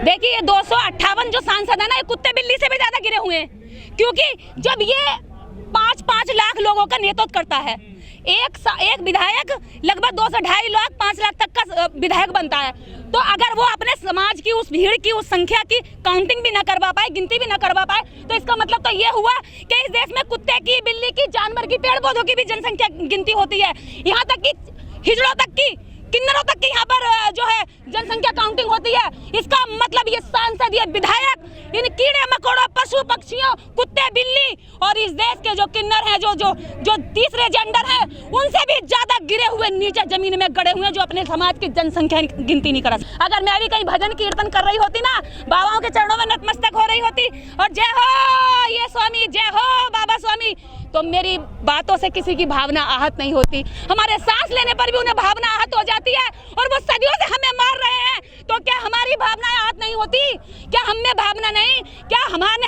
देखिए ये 258 जो सांसद है ना, ये कुत्ते बिल्ली से भी ज्यादा गिरे हुए हैं, क्योंकि जब ये 5-5 लाख लोगों का नेतृत्व करता है, एक विधायक लगभग 2 से 2.5 लाख 5 लाख तक का विधायक बनता है, तो अगर वो अपने समाज की उस भीड़ की उस संख्या की काउंटिंग भी ना करवा पाए, गिनती भी ना करवा पाए, तो इसका मतलब तो ये हुआ कि इस देश में कुत्ते की, बिल्ली की, जानवर की, पेड़ पौधों की भी जनसंख्या गिनती होती है, यहाँ तक कि हिजड़ों तक की, किन्नरों तक की यहाँ पर जो है जनसंख्या काउंटिंग होती है। इसका मतलब ये सांसद, ये विधायक इन कीड़े मकोड़ों, पशु पक्षियों, कुत्ते बिल्ली और इस देश के जो किन्नर हैं, जो तीसरे जेंडर हैं, उनसे भी ज्यादा गिरे हुए, नीचे जमीन में गड़े हुए, जो अपने समाज की जनसंख्या गिनती नहीं करा। अगर मैं भी कहीं भजन कीर्तन कर रही होती ना, बाबाओं के चरणों में नतमस्तक हो रही होती और जय हो ये स्वामी, जय हो बाबा स्वामी, तो मेरी बातों से किसी की भावना आहत नहीं होती। हमारे सांस लेने पर भी उन्हें भावना आहत हो जाती है और वो सदियों से हमें मार रहे हैं, तो क्या हमारी भावना आहत नहीं होती? क्या हम में भावना नहीं? क्या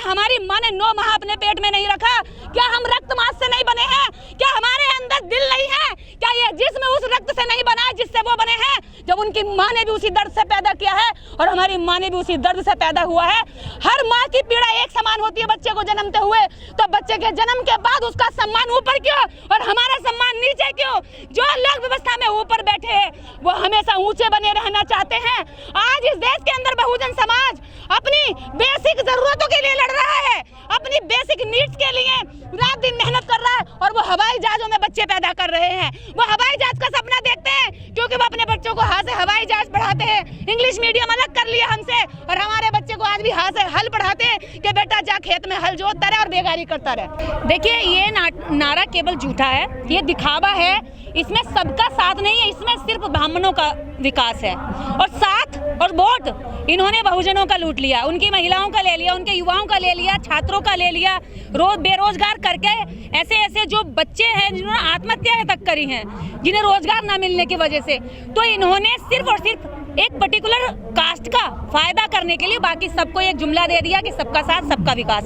हमारी माँ ने 9 माह अपने पेट में नहीं रखा? क्या हम रक्त मांस से नहीं बने हैं? क्या हमारे अंदर दिल नहीं है? क्या ये जिस्म उस रक्त से नहीं बना जिससे वो बने हैं? जब उनकी माँ ने भी उसी दर्द से पैदा किया है और हमारी माँ ने भी उसी दर्द से पैदा हुआ है। हर माँ की पीड़ा एक समान होती है बच्चे को जन्मते हुए, तो बच्चे के जन्म के बाद उसका सम्मान ऊपर क्यों और हमारा सम्मान नीचे क्यों? जो लोग व्यवस्था में ऊपर बैठे हैं वो हमेशा ऊंचे बने रहना चाहते हैं। आज इस देश के अंदर बहुजन समाज अपनी बेसिक जरूरतों के लिए लड़ रहा है, अपनी बेसिक नीड्स के लिए रात दिन मेहनत कर रहा है, और वो हवाई जहाजों में बच्चे पैदा कर रहे हैं। वो हवाई जहाज का सपना देखते हैं क्योंकि वो अपने बच्चों को हाथ से हवाई जहाज पढ़ाते हैं। इंग्लिश मीडियम अलग कर लिया हमसे, और हमारे बच्चे को आज भी हाथ से हल पढ़ाते हैं कि बेटा जा खेत में हल जोतता रहे और बेगारी करता रहे। देखिए ये नारा केवल झूठा है, ये दिखावा है, इसमें सबका साथ नहीं है, इसमें सिर्फ ब्राह्मणों का विकास है और साथ और वोट इन्होंने बहुजनों का लूट लिया, उनकी महिलाओं का ले लिया, उनके युवाओं का ले लिया, छात्रों का ले लिया, बेरोजगार करके ऐसे जो बच्चे हैं जिन्होंने आत्महत्याएं तक करी हैं, जिन्हें रोजगार ना मिलने की वजह से, तो इन्होंने सिर्फ और सिर्फ एक पर्टिकुलर कास्ट का फायदा करने के लिए बाकी सबको एक जुमला दे दिया कि सबका साथ सबका विकास।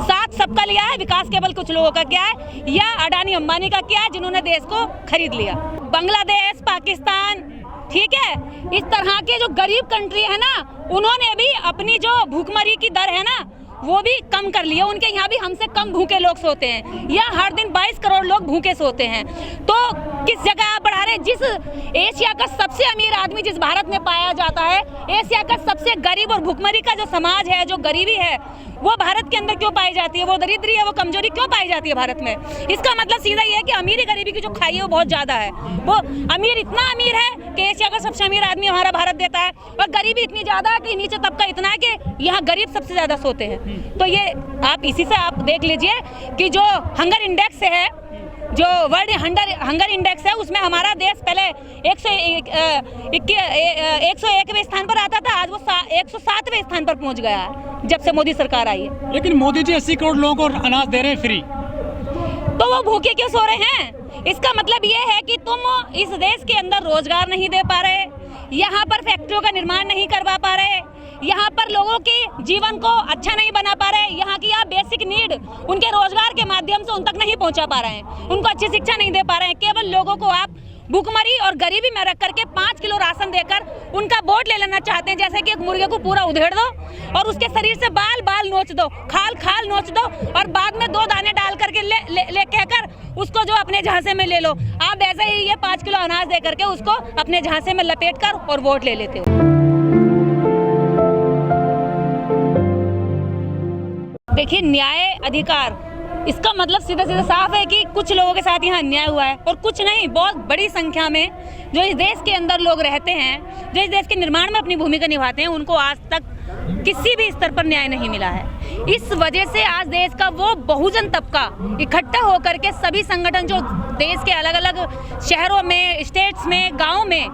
साथ सबका लिया है, विकास केवल कुछ लोगों का क्या है, या अडानी अंबानी का क्या है जिन्होंने देश को खरीद लिया। बांग्लादेश, पाकिस्तान, ठीक है, इस तरह के जो गरीब कंट्री है ना, उन्होंने भी अपनी जो भूखमरी की दर है ना वो भी कम कर लिया। उनके यहाँ भी हमसे कम भूखे लोग सोते हैं, यहाँ हर दिन 22 करोड़ लोग भूखे सोते हैं। तो किस जगह आप बढ़ा रहे? जिस एशिया का सबसे अमीर आदमी जिस भारत में पाया जाता है, एशिया का सबसे गरीब और भूखमरी का जो समाज है, जो गरीबी है, वो भारत के अंदर क्यों पाई जाती है? वो दरिद्री है, वो कमजोरी क्यों पाई जाती है भारत में? इसका मतलब सीधा ये है कि अमीरी गरीबी की जो खाई है वो बहुत ज्यादा है। वो अमीर इतना अमीर है कि एशिया का सबसे अमीर आदमी हमारा भारत देता है, और गरीबी इतनी ज्यादा है कि नीचे तबका इतना है कि यहाँ गरीब सबसे ज्यादा सोते हैं। तो ये आप इसी से आप देख लीजिए कि जो हंगर इंडेक्स है, जो वर्ल्ड हंगर इंडेक्स है, उसमें हमारा देश पहले 101वें स्थान पर आता था, आज वो 107वें स्थान पर पहुंच गया है जब से मोदी सरकार आई है। लेकिन मोदी जी 80 करोड़ लोगों को अनाज दे रहे हैं फ्री, तो वो भूखे क्यों सो रहे हैं? इसका मतलब ये है कि तुम इस देश के अंदर रोजगार नहीं दे पा रहे, यहाँ पर फैक्ट्रियों का निर्माण नहीं करवा पा रहे, यहाँ पर लोगों के जीवन को अच्छा नहीं बना पा रहे, यहाँ की आप बेसिक नीड उनके रोजगार के माध्यम से उन तक नहीं पहुँचा पा रहे हैं, उनको अच्छी शिक्षा नहीं दे पा रहे हैं। केवल लोगों को आप भूखमरी और गरीबी में रख करके 5 किलो राशन देकर उनका वोट ले लेना चाहते हैं, जैसे कि एक मुर्गे को पूरा उधेड़ दो और उसके शरीर से बाल बाल नोच दो, खाल नोच दो, और बाद में 2 दाने डाल करके ले कहकर उसको जो अपने झांसे में ले लो। आप ऐसे ही ये 5 किलो अनाज दे करके उसको अपने झांसे में लपेट कर और वोट ले लेते हो। देखिए न्याय अधिकार, इसका मतलब सीधा सीधा साफ है कि कुछ लोगों के साथ यहाँ अन्याय हुआ है, और कुछ नहीं, बहुत बड़ी संख्या में जो इस देश के अंदर लोग रहते हैं, जो इस देश के निर्माण में अपनी भूमिका निभाते हैं, उनको आज तक किसी भी स्तर पर न्याय नहीं मिला है। इस वजह से आज देश का वो बहुजन तबका इकट्ठा होकर के सभी संगठन जो देश के अलग अलग शहरों में, स्टेट्स में, गाँव में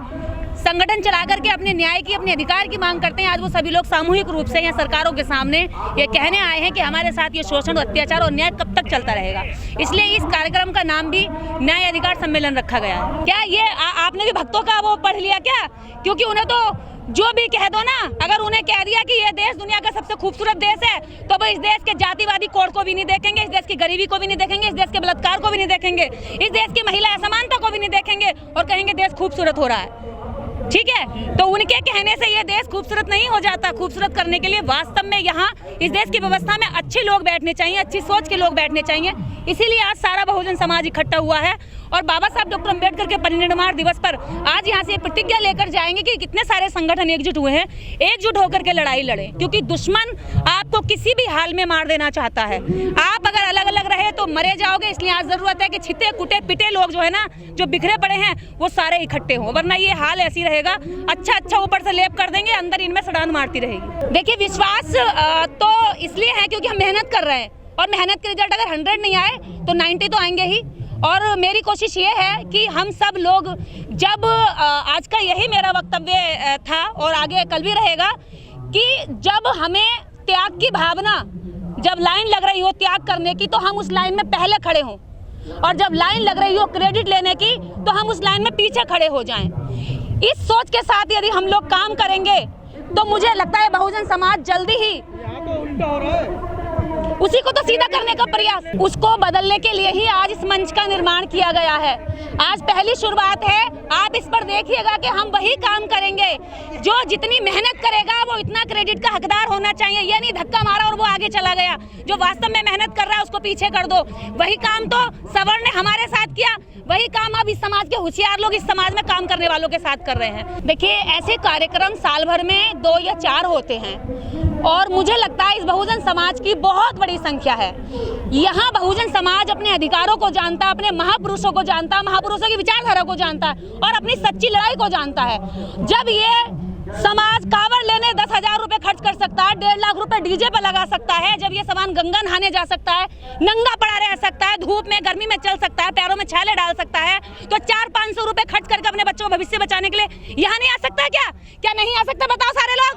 संगठन चला करके अपने न्याय की, अपने अधिकार की मांग करते हैं, आज वो सभी लोग सामूहिक रूप से यहाँ सरकारों के सामने ये कहने आए हैं कि हमारे साथ ये शोषण, अत्याचार और अन्याय कब तक चलता रहेगा। इसलिए इस कार्यक्रम का नाम भी न्याय अधिकार सम्मेलन रखा गया है। क्या ये आपने भी भक्तों का वो पढ़ लिया क्या? क्योंकि उन्हें तो जो भी कह दो ना, अगर उन्हें कह दिया कि ये देश दुनिया का सबसे खूबसूरत देश है, तो वो इस देश के जातिवादी कोड को भी नहीं देखेंगे, इस देश की गरीबी को भी नहीं देखेंगे, इस देश के बलात्कार को भी नहीं देखेंगे, इस देश की महिला असमानता को भी नहीं देखेंगे, और कहेंगे देश खूबसूरत हो रहा है। ठीक है। तो उनके कहने से ये देश खूबसूरत नहीं हो जाता। खूबसूरत करने के लिए वास्तव में यहाँ इस देश की व्यवस्था में अच्छे लोग बैठने चाहिए, अच्छी सोच के लोग बैठने चाहिए। इसीलिए आज सारा बहुजन समाज इकट्ठा हुआ है और बाबा साहब डॉक्टर अम्बेडकर के परिनिर्वाण दिवस पर आज यहाँ से प्रतिज्ञा लेकर जाएंगे कि कितने सारे संगठन एकजुट हुए हैं, एकजुट होकर के लड़ाई लड़ें, क्योंकि दुश्मन आपको किसी भी हाल में मार देना चाहता है। आप अगर अलग अलग रहे तो मरे जाओगे, इसलिए आज जरूरत है कि छिते कुटे पिटे लोग जो है ना, जो बिखरे पड़े हैं, वो सारे इकट्ठे हों, वरना ये हाल ऐसी रहेगा। अच्छा ऊपर से लेप कर देंगे, अंदर इनमें सड़ान मारती रहेगी। देखिए, विश्वास तो इसलिए है क्योंकि हम मेहनत कर रहे हैं और मेहनत के रिजल्ट अगर 100 नहीं आए तो 90 तो आएंगे ही। और मेरी कोशिश ये है कि हम सब लोग जब आज का यही मेरा वक्तव्य था और आगे कल भी रहेगा कि जब हमें त्याग की भावना, जब लाइन लग रही हो त्याग करने की, तो हम उस लाइन में पहले खड़े हों, और जब लाइन लग रही हो क्रेडिट लेने की तो हम उस लाइन में पीछे खड़े हो जाएं। इस सोच के साथ यदि हम लोग काम करेंगे तो मुझे लगता है बहुजन समाज जल्दी ही उसी को तो सीधा करने का प्रयास, उसको बदलने के लिए ही आज इस मंच का निर्माण किया गया है। आज पहली शुरुआत है। आप इस पर देखिएगा कि हम वही काम करेंगे जो जितनी मेहनत करेगा वो इतना क्रेडिट का हकदार होना चाहिए। ये नहीं धक्का मारा और वो आगे चला गया। जो वास्तव में मेहनत कर रहा है उसको पीछे कर दो। वही काम तो सवर्ण ने हमारे साथ किया, वही काम अब इस समाज के होशियार लोग इस समाज में काम करने वालों के साथ कर रहे हैं। देखिए, ऐसे कार्यक्रम साल भर में 2 या 4 होते हैं और मुझे लगता है इस बहुजन समाज की बहुत बड़ी संख्या है। यहाँ बहुजन समाज अपने अधिकारों को जानता, अपने महापुरुषों को जानता, महापुरुषों की विचारधारा को जानता है और अपनी सच्ची लड़ाई को जानता है। जब ये समाज कावड़ लेने 10,000 रुपए खर्च कर सकता है, 1.5 लाख रुपए डीजे पर लगा सकता है, जब ये सामान गंगा नहाने जा सकता है, नंगा पड़ा रह सकता है, धूप में गर्मी में चल सकता है, पैरों में छाले डाल सकता है, तो 400-500 रुपए खर्च करके अपने बच्चों का भविष्य बचाने के लिए यहाँ नहीं आ सकता है क्या नहीं आ सकता? बताओ, सारे लोग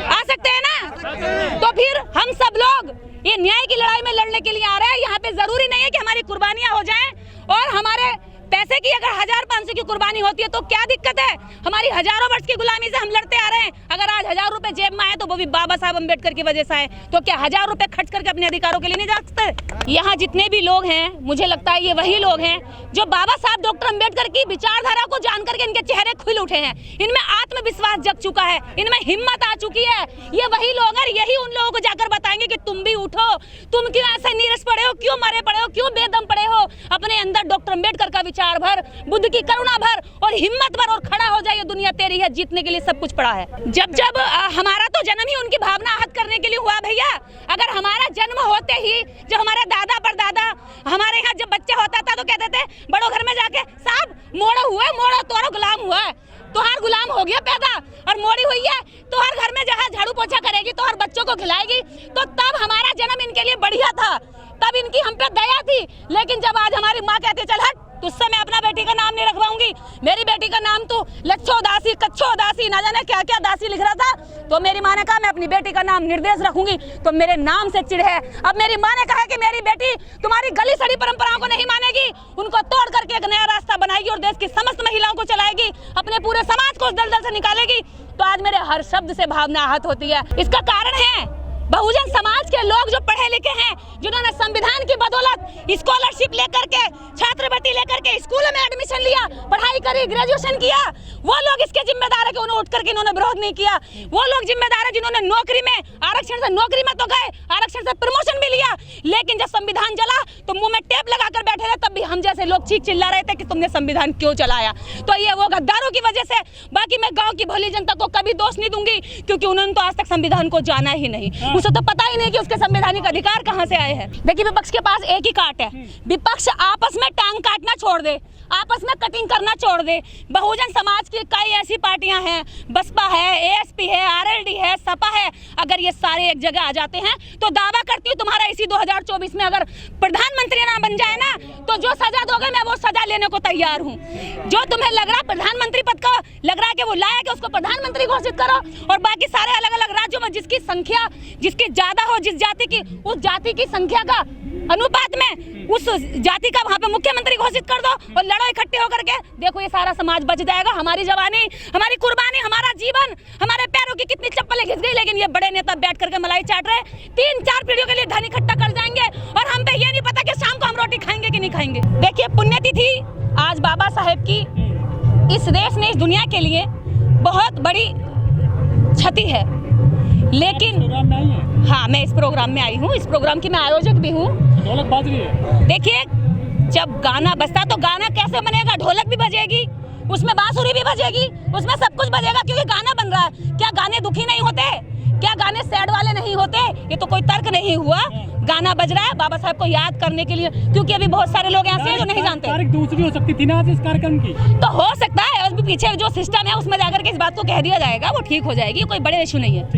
आ सकते हैं ना? तो फिर हम सब लोग ये न्याय की लड़ाई में लड़ने के लिए आ रहे हैं। यहाँ पे जरूरी नहीं है कि हमारी कुर्बानियां हो जाएं और हमारे पैसे की अगर 1000-500 की कुर्बानी होती है तो क्या दिक्कत है? हमारी हजारों वर्ष की गुलामी से हम लड़ते आ रहे हैं। अगर आज 1000 रुपए जेब में आए तो वो भी बाबा साहब अम्बेडकर की वजह से आए, तो क्या 1000 रुपए खर्च करके अपने अधिकारों के लिए नहीं जा सकते? यहाँ जितने भी लोग हैं, मुझे लगता है ये वही लोग हैं जो बाबा साहब डॉक्टर अम्बेडकर की विचारधारा को जान करके इनके चेहरे खुल उठे हैं, इनमें आत्मविश्वास जग चुका है, इनमें हिम्मत आ चुकी है। ये वही लोग हैं, यही उन लोगों को जाकर बताएंगे कि तुम भी उठो, तुम क्यों ऐसे नीरस पड़े हो, क्यों मरे पड़े हो, क्यों बेदम पड़े हो, अपने अंदर डॉक्टर अम्बेडकर का विचार भर, बुद्ध की करुणा भर और हिम्मत भर और खड़ा हो जाइए। दुनिया तेरी है, जीतने के लिए सब कुछ पड़ा है। जब हमारा तो जन्म ही उनकी भावना आहत करने के लिए हुआ भैया। अगर हमारा जन्म होते ही जब हमारे दादा परदादा हमारे यहाँ जब बच्चा होता था तो कहते थे बड़ों घर में जाके, साहब मोड़ो हुआ है, मोड़ो तोरो गुलाम हुआ है, तोहार गुलाम हो गया पैदा और मोड़ी हुई है, तो हर घर में जहाँ झाड़ू पोछा करेगी तो हर बच्चों को खिलाएगी। तो तब हमारा जन्म इनके लिए बढ़िया था, तब इनकी हम पे दया थी। लेकिन जब आज हमारी माँ कहती है चल हट, तुझसे मैं अपना बेटी का नाम नहीं रखवाऊंगी, मेरी बेटी का नाम तू लच्छो दासी, कच्छो दासी, ना जाने क्या क्या दासी लिख रहा था, तो मेरी माँ ने कहा मैं अपनी बेटी का नाम निर्देश रखूंगी, तो मेरे नाम से चिढ़ है। अब मेरी माँ ने कहा कि मेरी बेटी तुम्हारी गली सड़ी परंपराओं को नहीं मानेगी, उनको तोड़ करके एक नया रास्ता बनाएगी और देश की समस्त महिलाओं को चलाएगी, अपने पूरे समाज को उस दलदल से निकालेगी। तो आज मेरे हर शब्द से भावना आहत होती है। इसका कारण है बहुजन समाज के लोग जो पढ़े लिखे हैं, जिन्होंने संविधान की बदौलत स्कॉलरशिप लेकर के, छात्रवृत्ति लेकर के स्कूलों में एडमिशन लिया, पढ़ाई करी, ग्रेजुएशन किया, वो लोग इसके जिम्मेदार है कि उन्हें उठ करके इन्होंने विरोध नहीं किया। वो लोग जिम्मेदार है जिन्होंने नौकरी में आरक्षण से नौकरी में तो गए, आरक्षण से प्रमोशन भी लिया, लेकिन जब संविधान जला तो मुंह में टेप लगाकर बैठे रहे। तब भी हम जैसे लोग चीख चिल्ला रहे थे कि तुमने संविधान क्यों चलाया। तो ये वो गद्दारों की वजह से। बाकी मैं गाँव की भली जनता को कभी दोष नहीं दूंगी, क्योंकि उन्होंने तो आज तक संविधान को जाना ही नहीं, उसे तो पता ही नहीं कि उसके संवैधानिक अधिकार कहां से आए हैं। देखिए, विपक्ष के पास एक ही काट है, विपक्ष आपस में टांग काटना छोड़ दे, आपस में कटिंग करना छोड़ दे। बहुजन समाज की कई ऐसी पार्टियां हैं, बसपा है, एएसपी है, आरएलडी है, सपा है, अगर ये सारे एक जगह आ जाते हैं तो दावा करती हूँ तुम्हारा इसी 2024 में अगर प्रधानमंत्री ना बन जाए ना, तो जो सजा दोगे मैं वो सजा लेने को तैयार हूँ। जो तुम्हें लग रहा प्रधानमंत्री पद का लग रहा है कि वो लायक है, उसको प्रधानमंत्री घोषित करो, और बाकी सारे अलग अलग राज्यों में जिसकी संख्या जिसकी ज्यादा हो, जिस जाति की, उस जाति की संख्या का अनुपात में उस जाति का वहाँ पे मुख्यमंत्री घोषित कर दो और लड़ो इकट्ठे होकर के। देखो ये सारा समाज बच जाएगा। हमारी जवानी, हमारी कुर्बानी, हमारा जीवन, हमारे पैरों की कितनी चप्पलें घिस गई, लेकिन ये बड़े नेता बैठ करके मलाई चाट रहे, 3-4 पीढ़ियों के लिए धन इकट्ठा कर जाएंगे और हम पे ये नहीं पता कि शाम को हम रोटी खाएंगे कि नहीं खाएंगे। देखिए, पुण्यतिथि आज बाबा साहेब की इस देश ने, इस दुनिया के लिए बहुत बड़ी क्षति है। लेकिन प्रोग्राम में आई है? हाँ, मैं इस प्रोग्राम में आई हूँ, इस प्रोग्राम की मैं आयोजक भी हूँ। ढोलक बाज रही है? देखिए, जब गाना बजता तो गाना कैसे बनेगा, ढोलक भी बजेगी, उसमें बांसुरी भी बजेगी, उसमें सब कुछ बजेगा, क्योंकि गाना बन रहा है। क्या गाने दुखी नहीं होते? क्या गाने सैड वाले नहीं होते? ये तो कोई तर्क नहीं हुआ। गाना बज रहा है बाबा साहब को याद करने के लिए, क्योंकि अभी बहुत सारे लोग ऐसे हैं जो नहीं जानते। तारीख दूसरी हो सकती थी ना आज इस कार्यक्रम की? तो हो सकता है, और भी पीछे जो सिस्टम है उसमें जाकर के इस बात को कह दिया जाएगा, वो ठीक हो जाएगी, कोई बड़े इशू नहीं है।